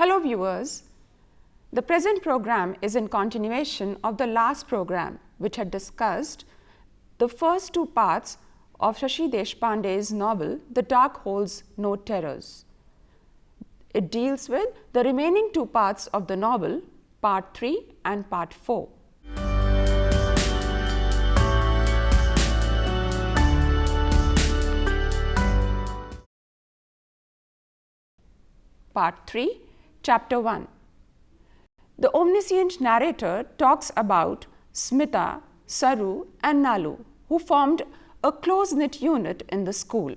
Hello viewers, the present program is in continuation of the last program which had discussed the first two parts of Shashi Deshpande's novel The Dark Holds No Terrors. It deals with the remaining two parts of the novel, part 3 and part 4. Part 3, Chapter 1. The omniscient narrator talks about Smita, Saru and Nalu, who formed a close-knit unit in the school.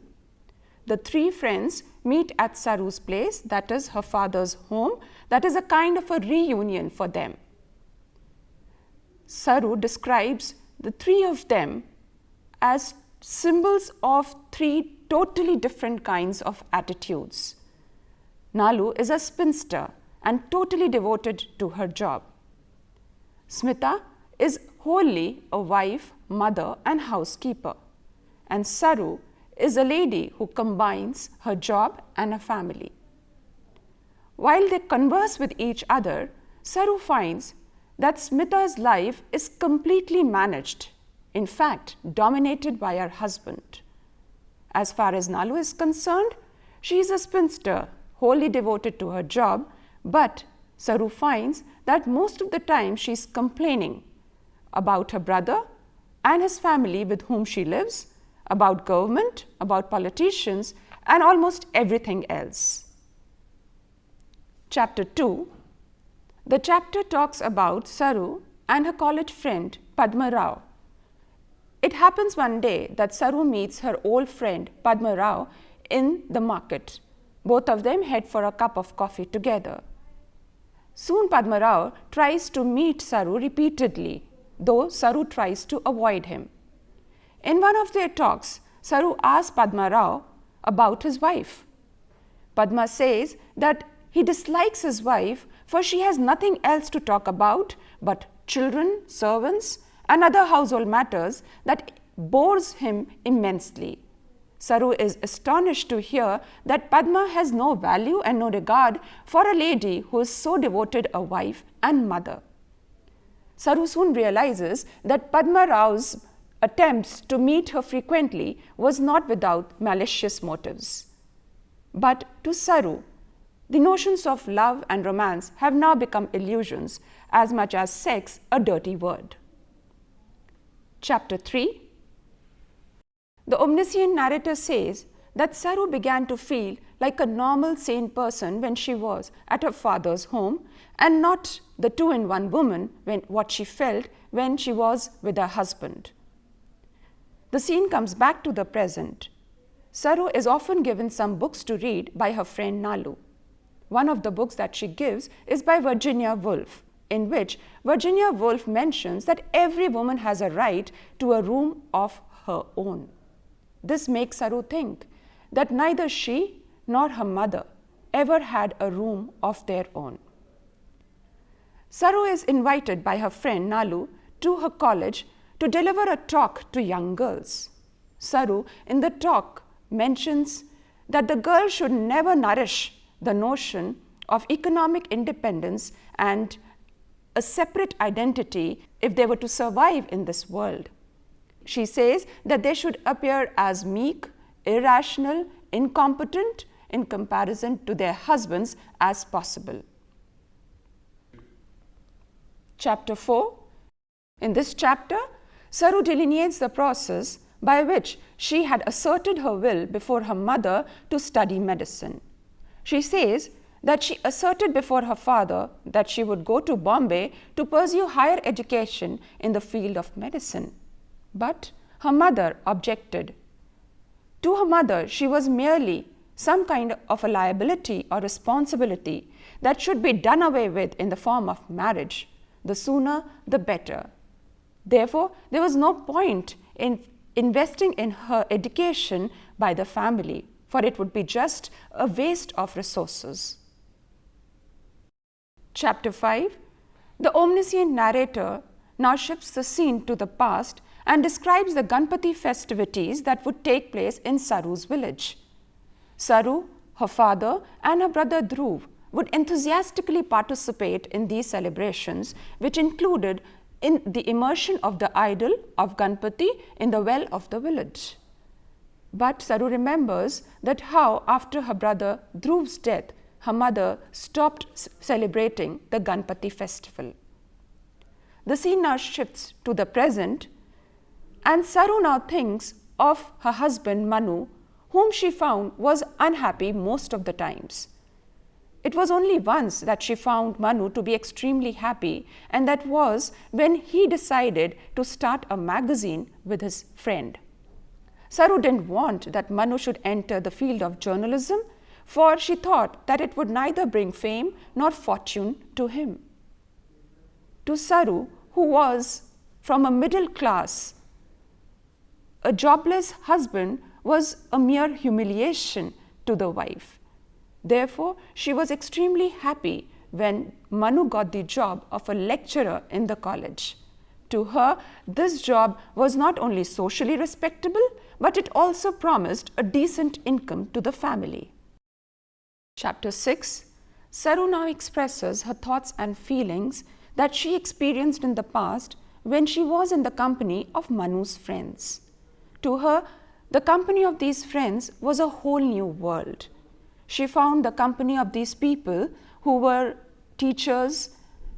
The three friends meet at Saru's place, that is her father's home, that is a kind of a reunion for them. Saru describes the three of them as symbols of three totally different kinds of attitudes. Nalu is a spinster and totally devoted to her job. Smita is wholly a wife, mother and housekeeper. And Saru is a lady who combines her job and a family. While they converse with each other, Saru finds that Smita's life is completely managed, in fact, dominated by her husband. As far as Nalu is concerned, she is a spinster, wholly devoted to her job, but Saru finds that most of the time she is complaining about her brother and his family with whom she lives, about government, about politicians and almost everything else. Chapter 2. The chapter talks about Saru and her college friend Padma Rao. It happens one day that Saru meets her old friend Padma Rao in the market. Both of them head for a cup of coffee together. Soon Padma Rao tries to meet Saru repeatedly, though Saru tries to avoid him. In one of their talks, Saru asks Padma Rao about his wife. Padma says that he dislikes his wife for she has nothing else to talk about but children, servants and other household matters that bores him immensely. Saru is astonished to hear that Padma has no value and no regard for a lady who is so devoted a wife and mother. Saru soon realizes that Padma Rao's attempts to meet her frequently was not without malicious motives. But to Saru, the notions of love and romance have now become illusions, as much as sex a dirty word. Chapter 3. The omniscient narrator says that Saru began to feel like a normal sane person when she was at her father's home and not the two-in-one woman what she felt when she was with her husband. The scene comes back to the present. Saru is often given some books to read by her friend Nalu. One of the books that she gives is by Virginia Woolf, in which Virginia Woolf mentions that every woman has a right to a room of her own. This makes Saru think that neither she nor her mother ever had a room of their own. Saru is invited by her friend Nalu to her college to deliver a talk to young girls. Saru in the talk mentions that the girl should never nourish the notion of economic independence and a separate identity if they were to survive in this world. She says that they should appear as meek, irrational, incompetent in comparison to their husbands as possible. Chapter 4. In this chapter, Saru delineates the process by which she had asserted her will before her mother to study medicine. She says that she asserted before her father that she would go to Bombay to pursue higher education in the field of medicine. But her mother objected. To her mother, she was merely some kind of a liability or responsibility that should be done away with in the form of marriage. The sooner, the better. Therefore, there was no point in investing in her education by the family, for it would be just a waste of resources. Chapter 5. The omniscient narrator now shifts the scene to the past and describes the Ganpati festivities that would take place in Saru's village. Saru, her father and her brother Dhruv would enthusiastically participate in these celebrations, which included in the immersion of the idol of Ganpati in the well of the village. But Saru remembers that how after her brother Dhruv's death, her mother stopped celebrating the Ganpati festival. The scene now shifts to the present, and Saru now thinks of her husband Manu, whom she found was unhappy most of the times. It was only once that she found Manu to be extremely happy, and that was when he decided to start a magazine with his friend. Saru didn't want that Manu should enter the field of journalism, for she thought that it would neither bring fame nor fortune to him. To Saru, who was from a middle class, a jobless husband was a mere humiliation to the wife. Therefore, she was extremely happy when Manu got the job of a lecturer in the college. To her, this job was not only socially respectable, but it also promised a decent income to the family. Chapter 6. Saru now expresses her thoughts and feelings that she experienced in the past when she was in the company of Manu's friends. To her, the company of these friends was a whole new world. She found the company of these people who were teachers,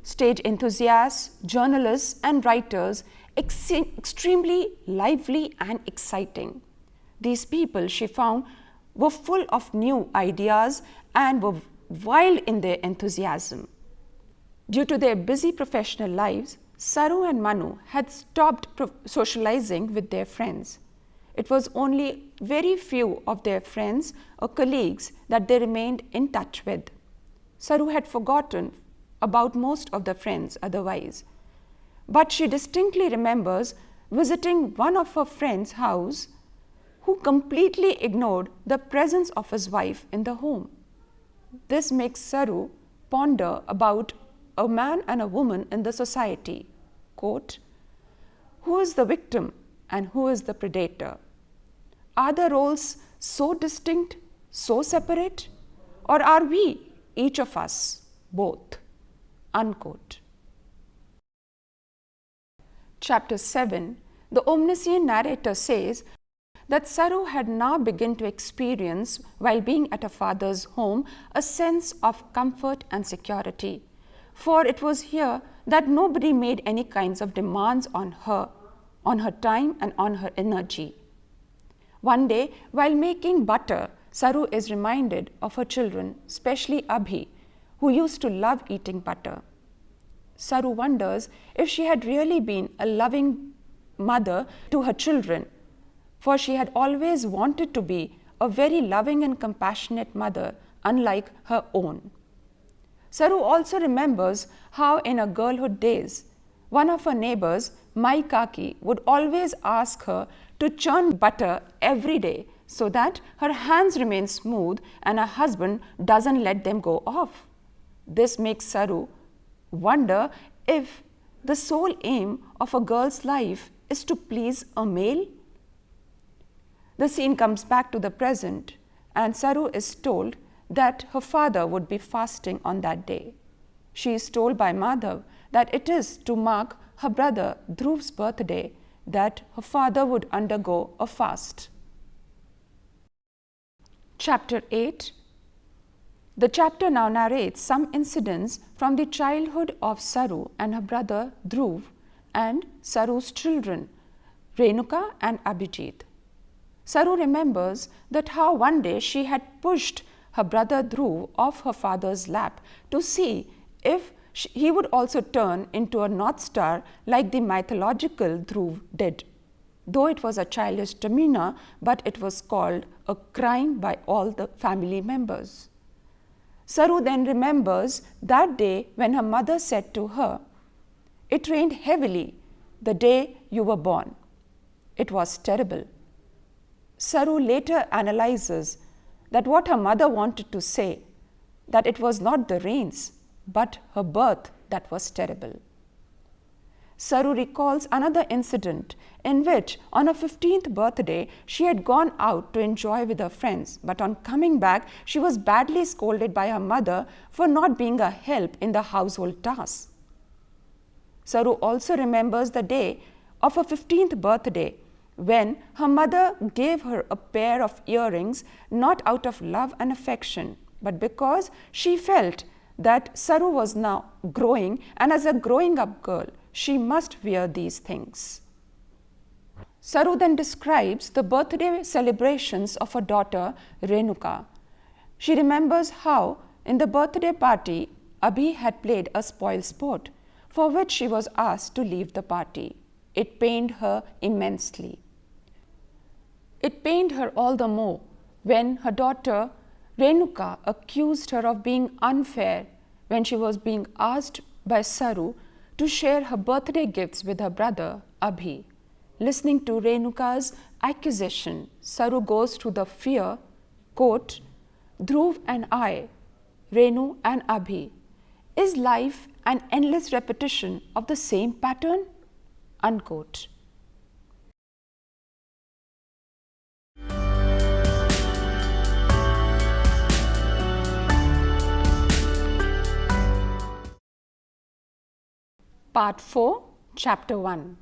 stage enthusiasts, journalists, and writers extremely lively and exciting. These people, she found, were full of new ideas and were wild in their enthusiasm. Due to their busy professional lives, Saru and Manu had stopped socializing with their friends. It was only very few of their friends or colleagues that they remained in touch with. Saru had forgotten about most of the friends otherwise, but she distinctly remembers visiting one of her friend's house who completely ignored the presence of his wife in the home. This makes Saru ponder about a man and a woman in the society. Quote, "Who is the victim and who is the predator? Are the roles so distinct, so separate, or are we, each of us, both?" Unquote. Chapter 7. The omniscient narrator says that Saru had now begun to experience, while being at her father's home, a sense of comfort and security. For it was here that nobody made any kinds of demands on her time and on her energy. One day, while making butter, Saru is reminded of her children, especially Abhi, who used to love eating butter. Saru wonders if she had really been a loving mother to her children, for she had always wanted to be a very loving and compassionate mother, unlike her own. Saru also remembers how in her girlhood days, one of her neighbors, Mai Kaki, would always ask her to churn butter every day so that her hands remain smooth and her husband doesn't let them go off. This makes Saru wonder if the sole aim of a girl's life is to please a male. The scene comes back to the present, and Saru is told that her father would be fasting on that day. She is told by Madhav that it is to mark her brother Dhruv's birthday that her father would undergo a fast. Chapter 8. The chapter now narrates some incidents from the childhood of Saru and her brother Dhruv and Saru's children, Renuka and Abhijit. Saru remembers that how one day she had pushed her brother Dhruv off her father's lap to see if he would also turn into a North Star like the mythological Dhruv did. Though it was a childish demeanor, but it was called a crime by all the family members. Saru then remembers that day when her mother said to her, "It rained heavily the day you were born." It was terrible. Saru later analyzes that what her mother wanted to say, that it was not the rains, but her birth that was terrible. Saru recalls another incident in which, on her 15th birthday, she had gone out to enjoy with her friends, but on coming back, she was badly scolded by her mother for not being a help in the household tasks. Saru also remembers the day of her 15th birthday when her mother gave her a pair of earrings not out of love and affection, but because she felt that Saru was now growing, and as a growing up girl, she must wear these things. Saru then describes the birthday celebrations of her daughter Renuka. She remembers how in the birthday party, Abhi had played a spoil sport, for which she was asked to leave the party. It pained her immensely. It pained her all the more when her daughter Renuka accused her of being unfair when she was being asked by Saru to share her birthday gifts with her brother Abhi. Listening to Renuka's accusation, Saru goes through the fear, quote, "Dhruv and I, Renu and Abhi, is life an endless repetition of the same pattern?" Unquote. Part 4, Chapter 1.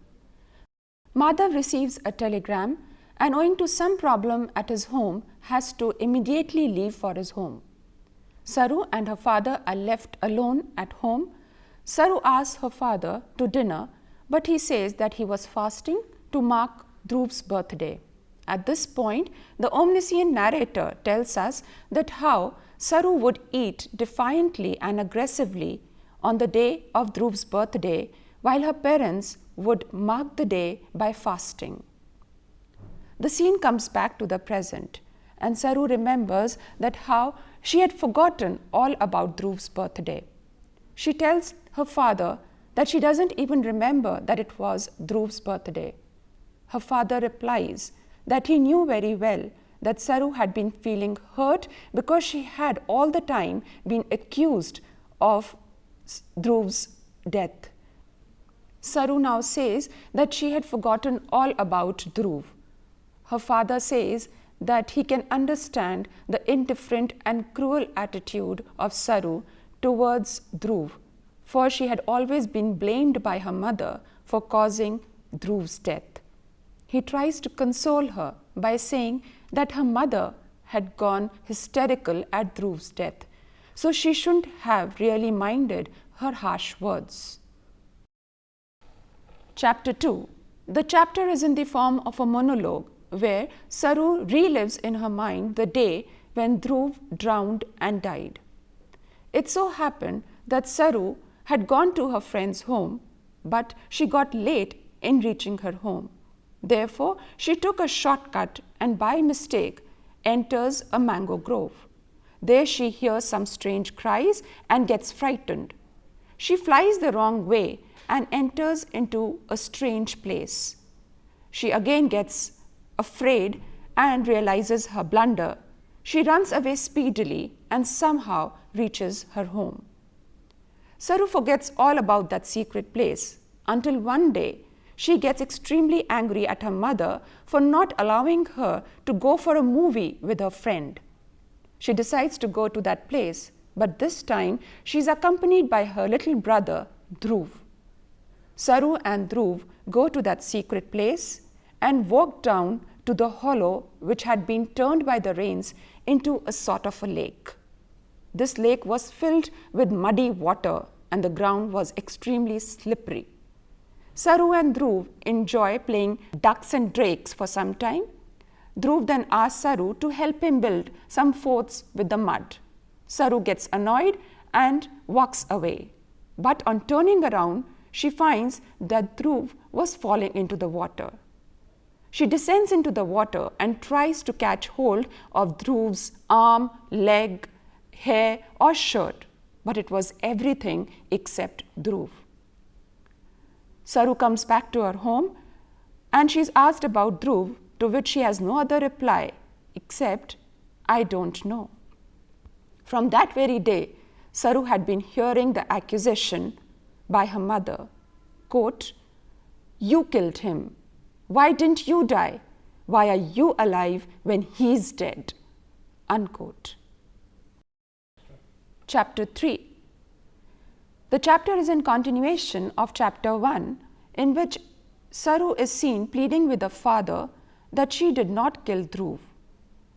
Madhav receives a telegram and, owing to some problem at his home, has to immediately leave for his home. Saru and her father are left alone at home. Saru asks her father to dinner, but he says that he was fasting to mark Dhruv's birthday. At this point, the omniscient narrator tells us that how Saru would eat defiantly and aggressively on the day of Dhruv's birthday, while her parents would mark the day by fasting. The scene comes back to the present, and Saru remembers that how she had forgotten all about Dhruv's birthday. She tells her father that she doesn't even remember that it was Dhruv's birthday. Her father replies that he knew very well that Saru had been feeling hurt because she had all the time been accused of Dhruv's death. Saru now says that she had forgotten all about Dhruv. Her father says that he can understand the indifferent and cruel attitude of Saru towards Dhruv, for she had always been blamed by her mother for causing Dhruv's death. He tries to console her by saying that her mother had gone hysterical at Dhruv's death, so she shouldn't have really minded her harsh words. Chapter 2. The chapter is in the form of a monologue where Saru relives in her mind the day when Dhruv drowned and died. It so happened that Saru had gone to her friend's home, but she got late in reaching her home. Therefore, she took a shortcut and by mistake enters a mango grove. There she hears some strange cries and gets frightened. She flies the wrong way and enters into a strange place. She again gets afraid and realizes her blunder. She runs away speedily and somehow reaches her home. Saru forgets all about that secret place until one day she gets extremely angry at her mother for not allowing her to go for a movie with her friend. She decides to go to that place, but this time she is accompanied by her little brother Dhruv. Saru and Dhruv go to that secret place and walk down to the hollow which had been turned by the rains into a sort of a lake. This lake was filled with muddy water and the ground was extremely slippery. Saru and Dhruv enjoy playing ducks and drakes for some time. Dhruv then asks Saru to help him build some forts with the mud. Saru gets annoyed and walks away. But on turning around, she finds that Dhruv was falling into the water. She descends into the water and tries to catch hold of Dhruv's arm, leg, hair or shirt, but it was everything except Dhruv. Saru comes back to her home and she is asked about Dhruv, to which she has no other reply except, "I don't know." From that very day, Saru had been hearing the accusation by her mother, quote, You killed him. Why didn't you die? Why are you alive when he's dead? Unquote. Chapter 3. The chapter is in continuation of chapter 1, in which Saru is seen pleading with her father that she did not kill Dhruv.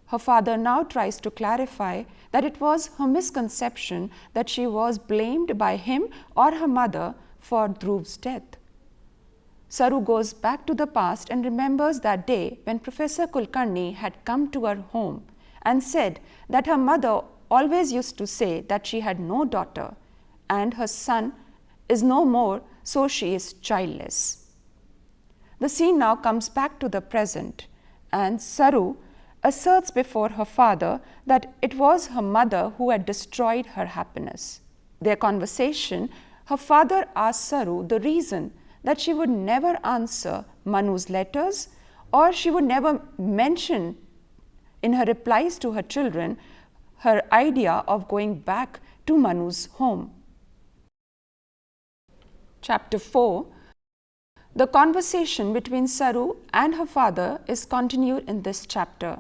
Her father now tries to clarify that it was her misconception that she was blamed by him or her mother for Dhruv's death. Saru goes back to the past and remembers that day when Professor Kulkarni had come to her home and said that her mother always used to say that she had no daughter and her son is no more, so she is childless. The scene now comes back to the present, and Saru asserts before her father that it was her mother who had destroyed her happiness. Their conversation, her father asks Saru the reason that she would never answer Manu's letters, or she would never mention in her replies to her children her idea of going back to Manu's home. Chapter 4. The conversation between Saru and her father is continued in this chapter.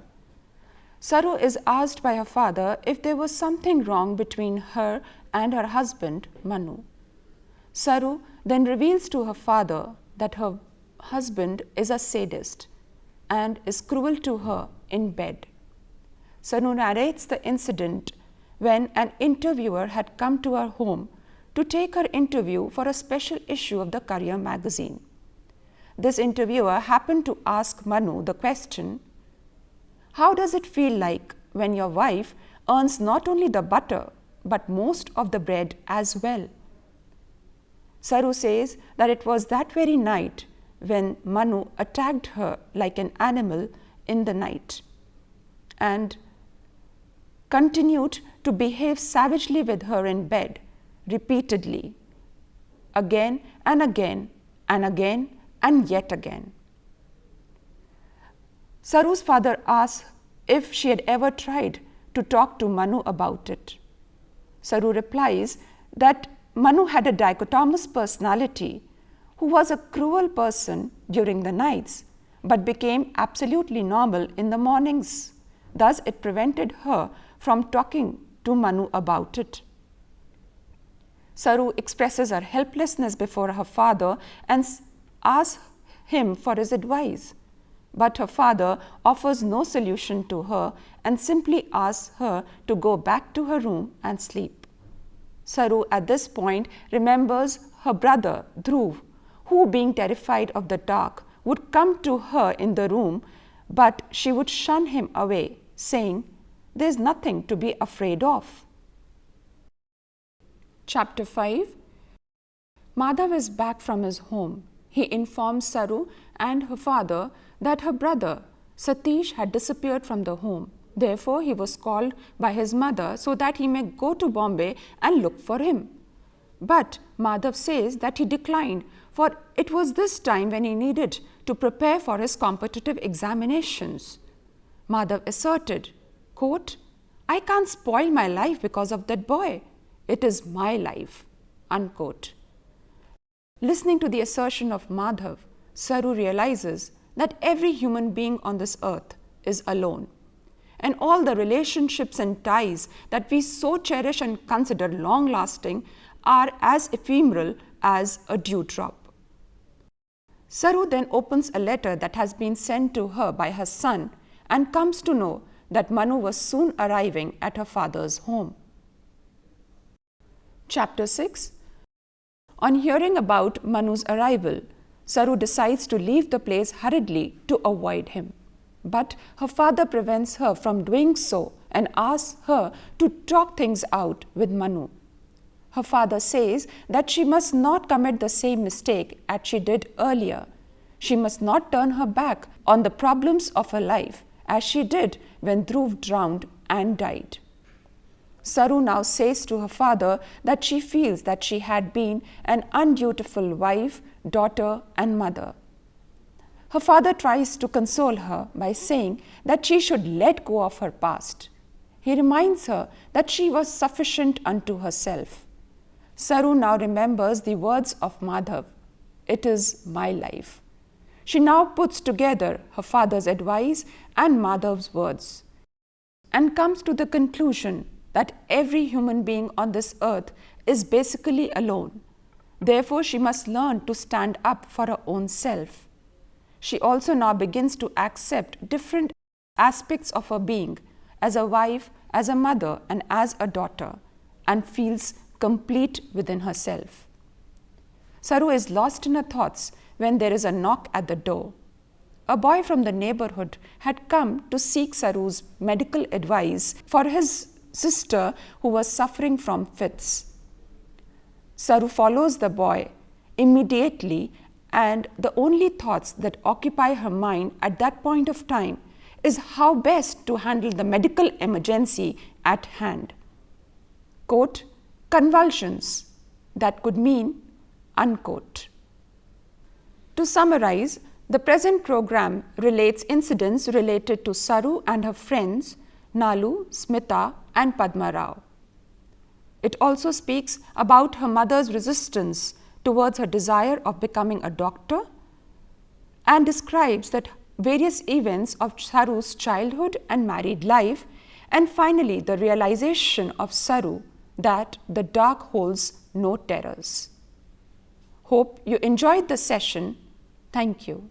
Saru is asked by her father if there was something wrong between her and her husband, Manu. Saru then reveals to her father that her husband is a sadist and is cruel to her in bed. Saru narrates the incident when an interviewer had come to her home to take her interview for a special issue of the Career magazine. This interviewer happened to ask Manu the question, "How does it feel like when your wife earns not only the butter but most of the bread as well?" Saru says that it was that very night when Manu attacked her like an animal in the night and continued to behave savagely with her in bed repeatedly, again and again and again and yet again. Saru's father asks if she had ever tried to talk to Manu about it. Saru replies that Manu had a dichotomous personality who was a cruel person during the nights but became absolutely normal in the mornings. Thus, it prevented her from talking to Manu about it. Saru expresses her helplessness before her father and asks him for his advice. But her father offers no solution to her and simply asks her to go back to her room and sleep. Saru at this point remembers her brother Dhruv, who, being terrified of the dark, would come to her in the room, but she would shun him away, saying, "There's nothing to be afraid of." Chapter 5. Madhav is back from his home. He informs Saru and her father that her brother Satish had disappeared from the home. Therefore, he was called by his mother so that he may go to Bombay and look for him. But Madhav says that he declined, for it was this time when he needed to prepare for his competitive examinations. Madhav asserted, quote, "I can't spoil my life because of that boy. It is my life." Unquote. Listening to the assertion of Madhav, Saru realizes that every human being on this earth is alone, and all the relationships and ties that we so cherish and consider long-lasting are as ephemeral as a dewdrop. Saru then opens a letter that has been sent to her by her son and comes to know that Manu was soon arriving at her father's home. Chapter 6. On hearing about Manu's arrival, Saru decides to leave the place hurriedly to avoid him. But her father prevents her from doing so and asks her to talk things out with Manu. Her father says that she must not commit the same mistake as she did earlier. She must not turn her back on the problems of her life as she did when Dhruv drowned and died. Saru now says to her father that she feels that she had been an undutiful wife, daughter, and mother. Her father tries to console her by saying that she should let go of her past. He reminds her that she was sufficient unto herself. Saru now remembers the words of Madhav, it is my life. She now puts together her father's advice and Madhav's words and comes to the conclusion that every human being on this earth is basically alone. Therefore, she must learn to stand up for her own self. She also now begins to accept different aspects of her being as a wife, as a mother, and as a daughter, and feels complete within herself. Saru is lost in her thoughts when there is a knock at the door. A boy from the neighborhood had come to seek Saru's medical advice for his sister who was suffering from fits. Saru follows the boy immediately, and the only thoughts that occupy her mind at that point of time is how best to handle the medical emergency at hand. Quote, convulsions, that could mean, unquote. To summarize, the present program relates incidents related to Saru and her friends Nalu, Smita, and Padma Rao. It also speaks about her mother's resistance towards her desire of becoming a doctor and describes that various events of Saru's childhood and married life, and finally the realization of Saru that the dark holds no terrors. Hope you enjoyed the session. Thank you.